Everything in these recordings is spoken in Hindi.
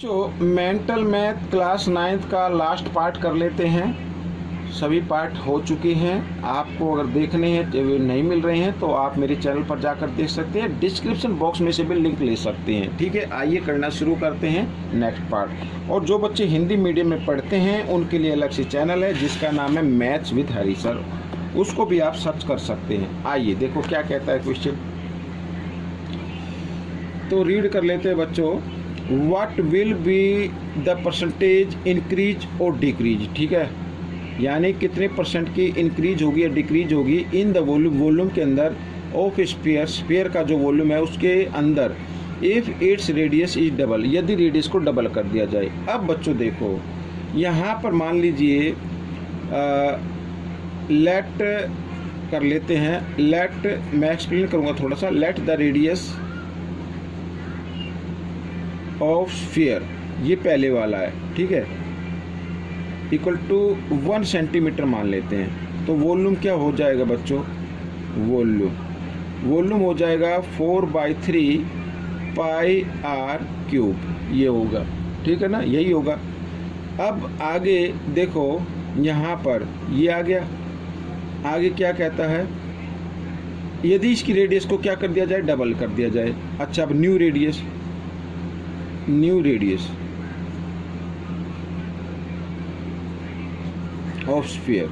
जो मेंटल मैथ क्लास 9th का लास्ट पार्ट कर लेते हैं। सभी पार्ट हो चुके हैं। आपको अगर देखने हैं तो नहीं मिल रहे हैं तो आप मेरे चैनल पर जाकर देख सकते हैं। डिस्क्रिप्शन बॉक्स में से भी लिंक ले सकते हैं। ठीक है, आइए करना शुरू करते हैं नेक्स्ट पार्ट। और जो बच्चे हिंदी मीडियम में पढ़ते हैं उनके लिए अलग से चैनल है जिसका नाम है मैथ्स विद हरी सर, उसको भी आप सर्च कर सकते हैं। आइए देखो क्या कहता है क्वेश्चन, तो रीड कर लेते हैं बच्चों। What will be the percentage increase और decrease? ठीक है, यानी कितने परसेंट की इंक्रीज होगी या डिक्रीज होगी इन द वॉल्यूम के अंदर ऑफ स्फीयर का जो वॉल्यूम है उसके अंदर if its radius is double, यदि रेडियस को डबल कर दिया जाए। अब बच्चों देखो यहाँ पर मान लीजिए लेट कर लेते हैं, लेट मैं एक्सप्लेन करूँगा थोड़ा सा। Let the radius of sphere, ये पहले वाला है, ठीक है, इक्वल टू 1 सेंटीमीटर मान लेते हैं। तो वॉल्यूम क्या हो जाएगा बच्चों, वॉल्यूम हो जाएगा 4/3 पाई आर क्यूब, ये होगा। ठीक है ना, यही होगा। अब आगे देखो यहाँ पर ये आ गया, आगे क्या कहता है, यदि इसकी रेडियस को क्या कर दिया जाए, डबल कर दिया जाए। अच्छा, अब न्यू रेडियस ऑफ स्फीयर,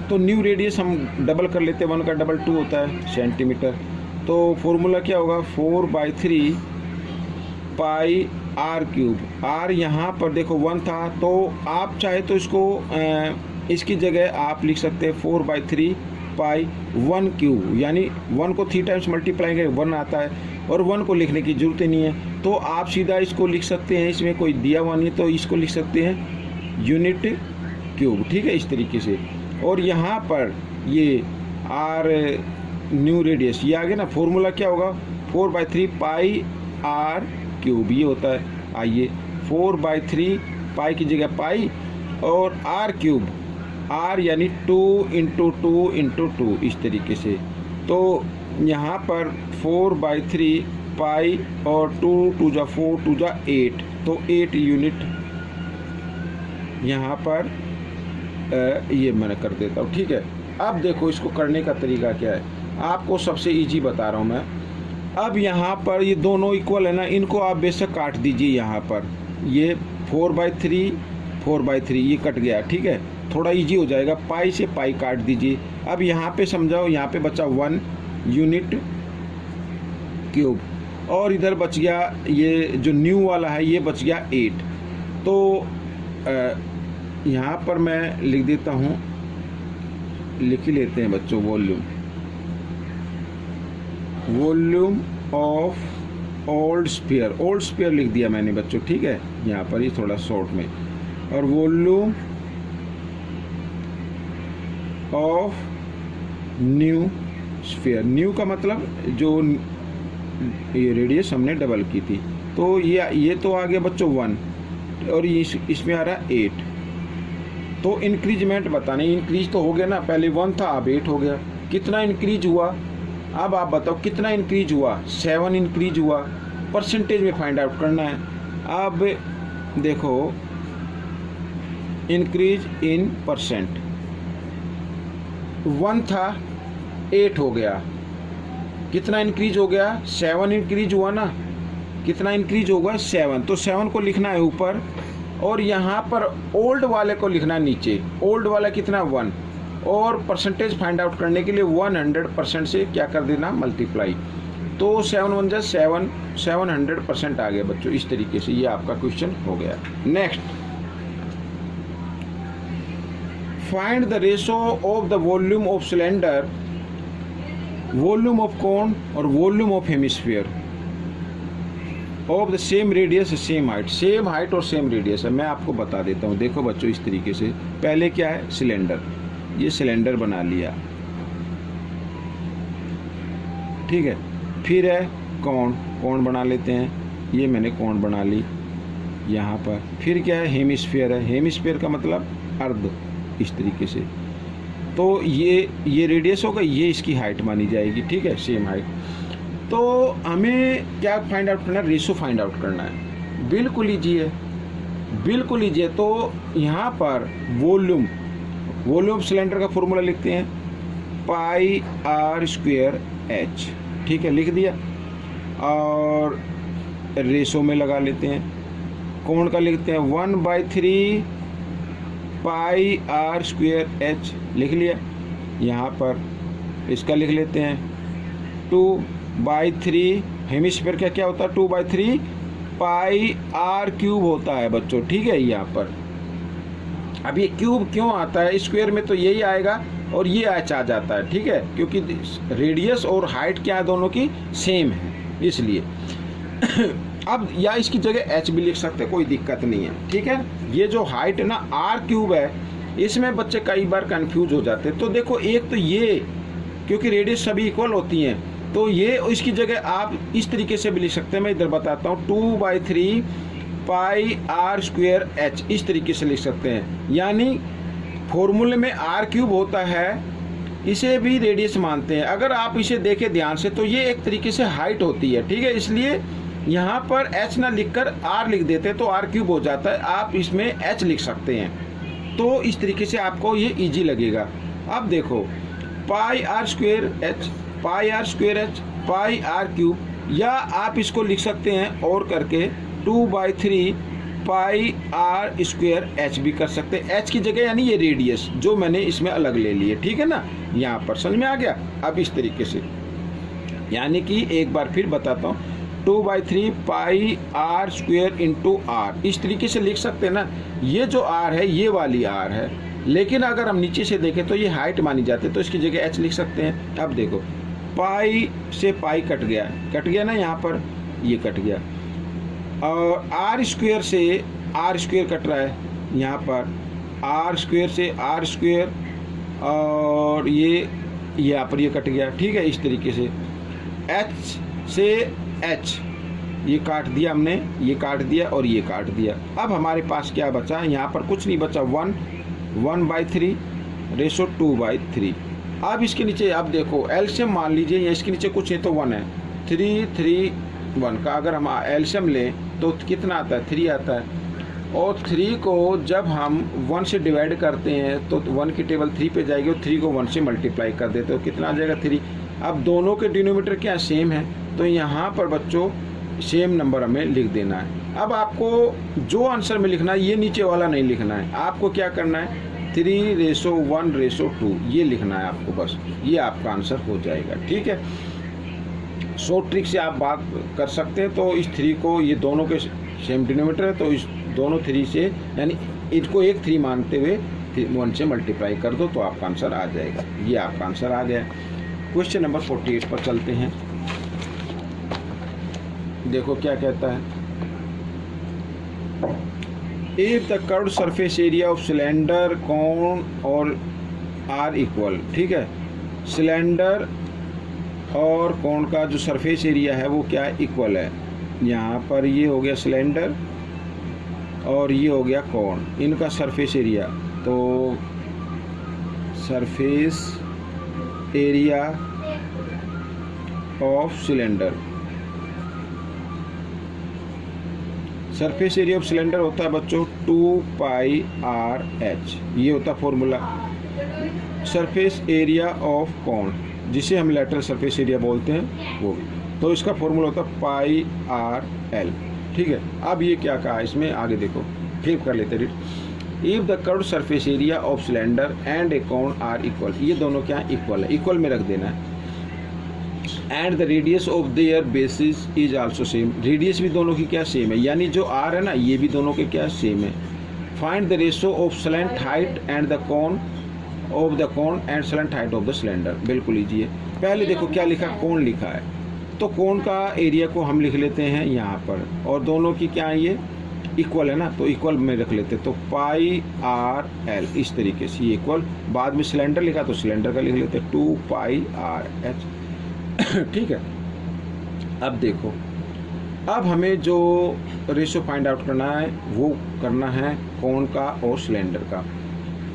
तो न्यू रेडियस हम डबल कर लेते हैं, 1 का डबल 2 होता है सेंटीमीटर। तो फॉर्मूला क्या होगा, 4/3 पाई आर क्यूब। आर यहाँ पर देखो 1 था, तो आप चाहे तो इसको इसकी जगह आप लिख सकते हैं 4/3 पाई 1 क्यूब, यानी 1 को 3 टाइम्स मल्टीप्लाई करें 1 आता है, और 1 को लिखने की जरूरत ही नहीं है। तो आप सीधा इसको लिख सकते हैं, इसमें कोई दिया हुआ नहीं तो इसको लिख सकते हैं यूनिट क्यूब। ठीक है, इस तरीके से। और यहाँ पर ये आर न्यू रेडियस ये आ गया ना, फॉर्मूला क्या होगा, 4/3 पाई आर क्यूब, ये होता है। आइए 4/3 पाई की जगह पाई और आर क्यूब, आर यानी 2 × 2 × 2, इस तरीके से। तो यहाँ पर 4/3 पाई और 2 2 जा 4 2 जा 8, तो 8 यूनिट यहाँ पर ये मैंने कर देता हूँ। ठीक है, अब देखो इसको करने का तरीका क्या है, आपको सबसे इजी बता रहा हूँ मैं। अब यहाँ पर ये दोनों इक्वल है ना, इनको आप बेशक काट दीजिए। यहाँ पर ये 4/3 ये कट गया, ठीक है, थोड़ा इजी हो जाएगा। पाई से पाई काट दीजिए। अब यहाँ पे समझाओ, यहाँ पे बचा 1 यूनिट क्यूब, और इधर बच गया ये जो न्यू वाला है, ये बच गया 8। तो यहाँ पर मैं लिख देता हूँ, लिख ही लेते हैं बच्चों, वॉल्यूम ऑफ ओल्ड स्फीयर लिख दिया मैंने बच्चों। ठीक है, यहाँ पर ये थोड़ा शॉर्ट में, और volume of new sphere, new का मतलब जो ये रेडियस हमने डबल की थी। तो ये तो आ गया बच्चों 1, और इसमें आ रहा है 8। तो इंक्रीजमेंट बताने, इंक्रीज तो हो गया ना, पहले 1 था अब 8 हो गया। कितना इंक्रीज हुआ, अब आप बताओ कितना इंक्रीज हुआ, 7 इंक्रीज हुआ। परसेंटेज में फाइंड आउट करना है। अब देखो इंक्रीज इन परसेंट, 1 था 8 हो गया, कितना इंक्रीज हो गया, 7 इंक्रीज हुआ ना। कितना इंक्रीज होगा, 7। तो 7 को लिखना है ऊपर, और यहाँ पर ओल्ड वाले को लिखना है नीचे। ओल्ड वाला कितना, 1, और परसेंटेज फाइंड आउट करने के लिए 100% से क्या कर देना, मल्टीप्लाई। तो 7 1 जा 7, 700% आ गया बच्चों। इस तरीके से ये आपका क्वेश्चन हो गया। Next, find the ratio of the volume of cylinder, volume of cone और volume of hemisphere of the same radius same height और सेम रेडियस है। मैं आपको बता देता हूँ, देखो बच्चों इस तरीके से। पहले क्या है, सिलेंडर, ये सिलेंडर बना लिया, ठीक है। फिर है कोन बना लेते हैं, ये मैंने कोन बना ली यहाँ पर। फिर क्या है, हेमिस्फीयर है, हेमिस्फीयर का मतलब अर्ध, इस तरीके से। तो ये रेडियस होगा, ये इसकी हाइट मानी जाएगी, ठीक है, सेम हाइट। तो हमें क्या फाइंड आउट करना है, रेशो फाइंड आउट करना है। बिल्कुल लीजिए। तो यहाँ पर वॉल्यूम सिलेंडर का फॉर्मूला लिखते हैं पाई आर स्क्वायर एच, ठीक है, लिख दिया। और रेशो में लगा लेते हैं, कोण का लिखते हैं 1/3 पाई आर स्क्वायर एच, लिख लिया। यहाँ पर इसका लिख लेते हैं 2/3, हेमिस्फीयर का क्या होता है 2/3 पाई आर क्यूब होता है बच्चों, ठीक है। यहाँ पर अब ये क्यूब क्यों आता है, स्क्वायर में तो यही आएगा और ये एच आ जाता है, ठीक है, क्योंकि रेडियस और हाइट क्या है दोनों की सेम है, इसलिए। अब या इसकी जगह एच भी लिख सकते हैं, कोई दिक्कत नहीं है, ठीक है। ये जो हाइट है ना आर क्यूब है, इसमें बच्चे कई बार कंफ्यूज हो जाते हैं। तो देखो एक तो ये, क्योंकि रेडियस सभी इक्वल होती हैं, तो ये इसकी जगह आप इस तरीके से भी लिख सकते हैं। मैं इधर बताता हूँ 2/3 पाई आर स्क्वायर एच, इस तरीके से लिख सकते हैं। यानी फॉर्मूले में आर क्यूब होता है, इसे भी रेडियस मानते हैं। अगर आप इसे देखें ध्यान से तो ये एक तरीके से हाइट होती है, ठीक है, इसलिए यहाँ पर एच ना लिखकर आर लिख देते हैं तो आर क्यूब हो जाता है, आप इसमें एच लिख सकते हैं। तो इस तरीके से आपको ये इजी लगेगा। अब देखो pi r square h, pi r square h, pi r cube, या आप इसको लिख सकते हैं और करके 2/3 पाई आर स्क्वायर एच भी कर सकते हैं, एच की जगह, यानी ये रेडियस जो मैंने इसमें अलग ले ली है, ठीक है ना। यहाँ पर समझ में आ गया। अब इस तरीके से, यानी कि एक बार फिर बताता हूँ 2/3 पाई आर स्क्वायर इंटू आर, इस तरीके से लिख सकते हैं ना। ये जो आर है ये वाली आर है, लेकिन अगर हम नीचे से देखें तो ये हाइट मानी जाती है, तो इसकी जगह एच लिख सकते हैं। अब देखो पाई से पाई कट गया ना, यहाँ पर ये कट गया, और आर स्क्वायर से आर स्क्वायर कट रहा है, यहाँ पर आर स्क्वायर से आर स्क्वायर, और ये यहाँ पर ये कट गया, ठीक है, इस तरीके से। एच से एच ये काट दिया हमने, ये काट दिया और ये काट दिया। अब हमारे पास क्या बचा, यहाँ पर कुछ नहीं बचा, 1/3 रेशो 2/3। अब इसके नीचे अब देखो एलसीएम मान लीजिए, या इसके नीचे कुछ नहीं तो 1 है, 3 3 1 का अगर हम एलसीएम लें तो कितना आता है 3 आता है। और 3 को जब हम 1 से डिवाइड करते हैं तो 1 की टेबल 3 पे जाएगी, और 3 को 1 से मल्टीप्लाई कर देते हो, कितना आ जाएगा 3। अब दोनों के डिनोमिनेटर क्या सेम है, तो यहाँ पर बच्चों सेम नंबर हमें लिख देना है। अब आपको जो आंसर में लिखना है ये नीचे वाला नहीं लिखना है, आपको क्या करना है 3:1:2 ये लिखना है आपको, बस ये आपका आंसर हो जाएगा, ठीक है। शॉर्ट ट्रिक से आप बात कर सकते हैं। तो इस 3 को, ये दोनों के सेम डिनोमिनेटर है, तो इस दोनों 3 से, यानी इनको एक 3 मानते हुए 1 से मल्टीप्लाई कर दो तो आपका आंसर आ जाएगा। ये आपका आंसर आ गया। क्वेश्चन नंबर 48 पर चलते हैं। देखो क्या कहता है, if the curved surface area of cylinder cone और आर इक्वल, ठीक है, सिलेंडर और कोन का जो सरफेस एरिया है वो क्या इक्वल है। यहाँ पर ये हो गया सिलेंडर और ये हो गया कोन, इनका सरफेस एरिया, तो surface area of cylinder, surface area of cylinder होता है बच्चों 2πr/h, ये होता formula. Surface area of cone, जिसे हम लेटरल सरफेस एरिया बोलते हैं वो, तो इसका फॉर्मूला होता है πr/l, ठीक है। अब ये क्या कहा इसमें, आगे देखो फ्लिप कर लेते हैं। If the curved surface area of cylinder and a cone are equal, ये दोनों क्या इक्वल है, इक्वल में रख देना है। And the radius of their basis is also same, radius भी दोनों की क्या सेम है, यानी जो आर है ना ये भी दोनों के क्या सेम है। Find the ratio of slant height and the cone of the cone and slant height of the cylinder, बिल्कुल लीजिए। पहले देखो क्या लिखा, कोन लिखा है, तो कोन का एरिया को हम लिख लेते हैं यहाँ पर, और दोनों की क्या है ये इक्वल है ना, तो इक्वल में रख लेते, तो πr/l इस तरीके से ये इक्वल। बाद में सिलेंडर लिखा तो सिलेंडर का लिख लेते 2πr/h, ठीक है। अब देखो, अब हमें जो रेशो फाइंड आउट करना है वो करना है कोन का और सिलेंडर का।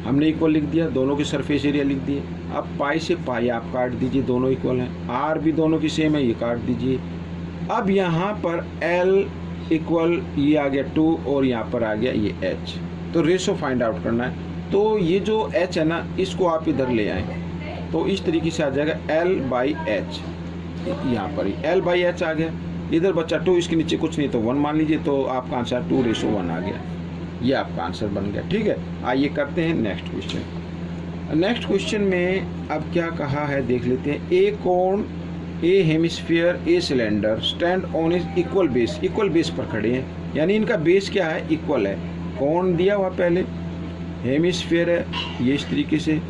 हमने इक्वल लिख दिया, दोनों के सरफेस एरिया लिख दिए। अब पाई से पाई आप काट दीजिए, दोनों इक्वल हैं। आर भी दोनों की सेम है, ये काट दीजिए। अब यहाँ पर एल इक्वल ये आ गया 2 और यहाँ पर आ गया ये एच। तो रेशो फाइंड आउट करना है। तो ये जो एच है ना, इसको आप इधर ले आए तो इस तरीके से आ जाएगा एल बाई एच। यहाँ पर एल बाई एच आ गया, इधर बच्चा 2, इसके नीचे कुछ नहीं तो 1 मान लीजिए, तो आपका आंसर 2:1 आ गया। ये आपका आंसर बन गया। ठीक है, आइए करते हैं नेक्स्ट क्वेश्चन। नेक्स्ट क्वेश्चन में अब क्या कहा है देख लेते हैं। A cone, a hemisphere, a cylinder stand on is equal base. Equal base पर खड़े हैं, यानी इनका बेस क्या है, इक्वल है। कोण दिया हुआ पहले, हेमिस्फीयर है ये इस तरीके से,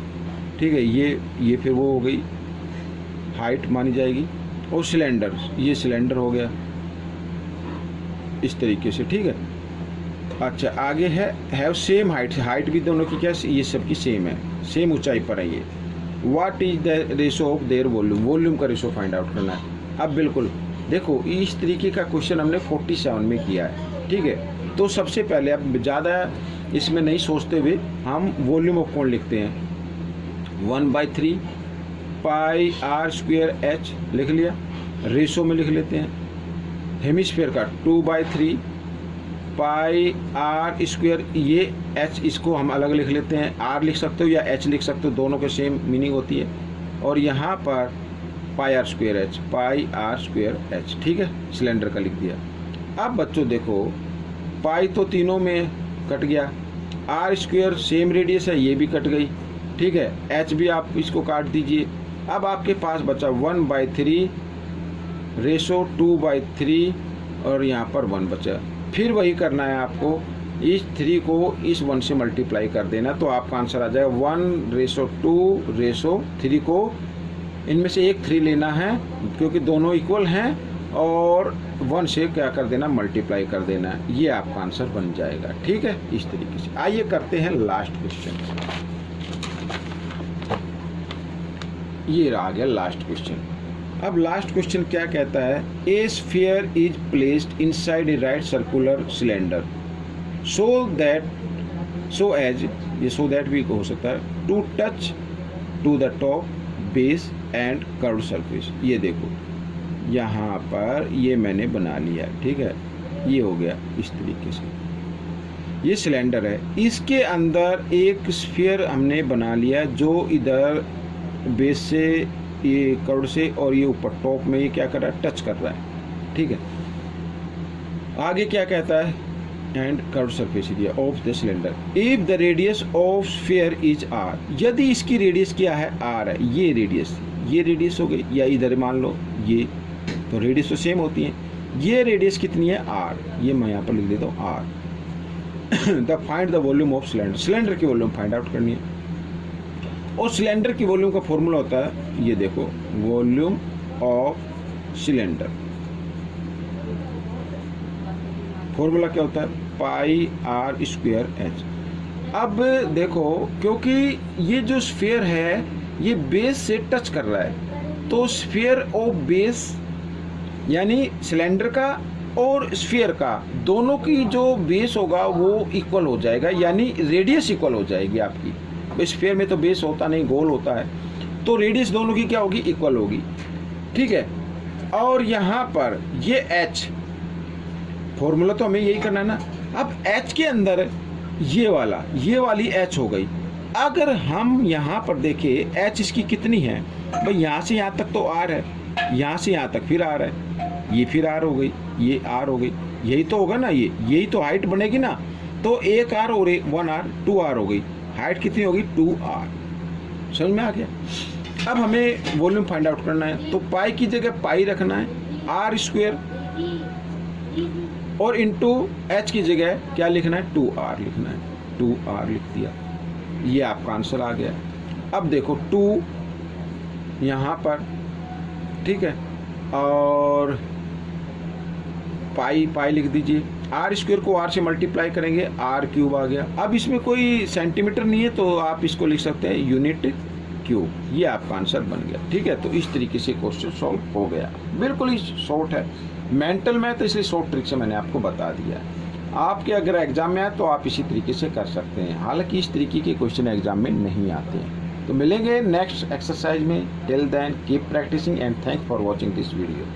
ठीक है, ये फिर वो हो गई हाइट मानी जाएगी। और सिलेंडर, ये सिलेंडर हो गया इस तरीके से, ठीक है। अच्छा, आगे है हैव सेम हाइट। हाइट भी दोनों की क्या, ये सब की सेम है, सेम ऊंचाई पर है ये। What is the ratio of their volume. Volume का रेशो फाइंड आउट करना है। अब बिल्कुल देखो, इस तरीके का क्वेश्चन हमने 47 में किया है, ठीक है। तो सबसे पहले अब ज़्यादा इसमें नहीं सोचते हुए हम वॉल्यूम ऑफ कोण लिखते हैं। 1/3 पाई आर स्क्वायर एच लिख लिया, रेशो में लिख लेते हैं। हेमिस्फीयर का 2/3 पाई आर स्क्वायर, ये एच इसको हम अलग लिख लेते हैं, आर लिख सकते हो या एच लिख सकते हो, दोनों के सेम मीनिंग होती है। और यहाँ पर pi r square h, pi r square h, ठीक है, सिलेंडर का लिख दिया। अब बच्चों देखो, पाई तो तीनों में कट गया, आर स्क्वायर सेम रेडियस है, ये भी कट गई, ठीक है। एच भी आप इसको काट दीजिए। अब आपके पास बचा 1/3 रेशो 2/3 और यहाँ पर 1 बचा। फिर वही करना है आपको, इस 3 को इस 1 से मल्टीप्लाई कर देना, तो आपका आंसर आ जाएगा 1:2:3 को इनमें से एक 3 लेना है क्योंकि दोनों इक्वल हैं, और 1 से क्या कर देना, मल्टीप्लाई कर देना है। ये आपका आंसर बन जाएगा, ठीक है, इस तरीके से। आइए करते हैं लास्ट क्वेश्चन। ये आ गया लास्ट क्वेश्चन। अब लास्ट क्वेश्चन क्या कहता है, a sphere is placed inside a right circular cylinder so that भी हो सकता है, to touch to the top base and curve surface. ये देखो यहाँ पर ये मैंने बना लिया, ठीक है, ये हो गया इस तरीके से। ये सिलेंडर है, इसके अंदर एक स्फीयर हमने बना लिया जो इधर बेस से, ये कर्व से, और ये ऊपर टॉप में ये क्या कर रहा है, टच कर रहा है, ठीक है। आगे क्या कहता है, and curve surface area of the cylinder if the radius of sphere is r. यदि इसकी रेडियस क्या है, आर है, ये रेडियस हो गई, या इधर मान लो ये, तो रेडियस तो सेम होती है। ये रेडियस कितनी है, आर, ये मैं यहाँ पर लिख देता हूँ r. The find the volume of cylinder. Cylinder की वॉल्यूम फाइंड आउट करनी है, और सिलेंडर की वॉल्यूम का फॉर्मूला होता है, ये देखो, वॉल्यूम ऑफ सिलेंडर, फॉर्मूला क्या होता है, पाई आर स्क्वायर एच। अब देखो, क्योंकि ये जो स्फीयर है ये बेस से टच कर रहा है, तो स्फीयर ऑफ बेस यानी सिलेंडर का और स्फीयर का दोनों की जो बेस होगा वो इक्वल हो जाएगा, यानी रेडियस इक्वल हो जाएगी आपकी। स्फीयर में तो बेस होता नहीं, गोल होता है, तो रेडियस दोनों की क्या होगी, इक्वल होगी, ठीक है। और यहाँ पर ये एच, फॉर्मूला तो हमें यही करना है ना। अब एच के अंदर ये वाली एच हो गई। अगर हम यहाँ पर देखें एच इसकी कितनी है, भाई यहाँ से यहाँ तक तो आर है, यहाँ से यहाँ तक फिर आर है, ये फिर आर हो गई, ये आर हो गई, यही तो होगा ना, यही तो हाइट बनेगी ना। तो एक आर और 1 आर 2 आर हो गई, हाइट कितनी होगी, 2 आर। समझ में आ गया। अब हमें वॉल्यूम फाइंड आउट करना है, तो पाई की जगह पाई रखना है, आर स्क्वायर, और इंटू एच की जगह क्या लिखना है, 2r लिखना है, 2r लिख दिया, ये आपका आंसर आ गया। अब देखो 2 यहाँ पर, ठीक है, और पाई लिख दीजिए, आर स्क्वायर को आर से मल्टीप्लाई करेंगे, आर क्यूब आ गया। अब इसमें कोई सेंटीमीटर नहीं है तो आप इसको लिख सकते हैं यूनिट क्यूब, ये आपका आंसर बन गया, ठीक है। तो इस तरीके से क्वेश्चन सॉल्व हो गया, बिल्कुल ही शॉर्ट है, मेंटल में तो इसलिए शॉर्ट ट्रिक से मैंने आपको बता दिया। आपके अगर एग्जाम में आए तो आप इसी तरीके से कर सकते हैं। हालांकि इस तरीके के क्वेश्चन एग्जाम में नहीं आते हैं। तो मिलेंगे नेक्स्ट एक्सरसाइज में। Till then keep practicing and thanks for watching this video.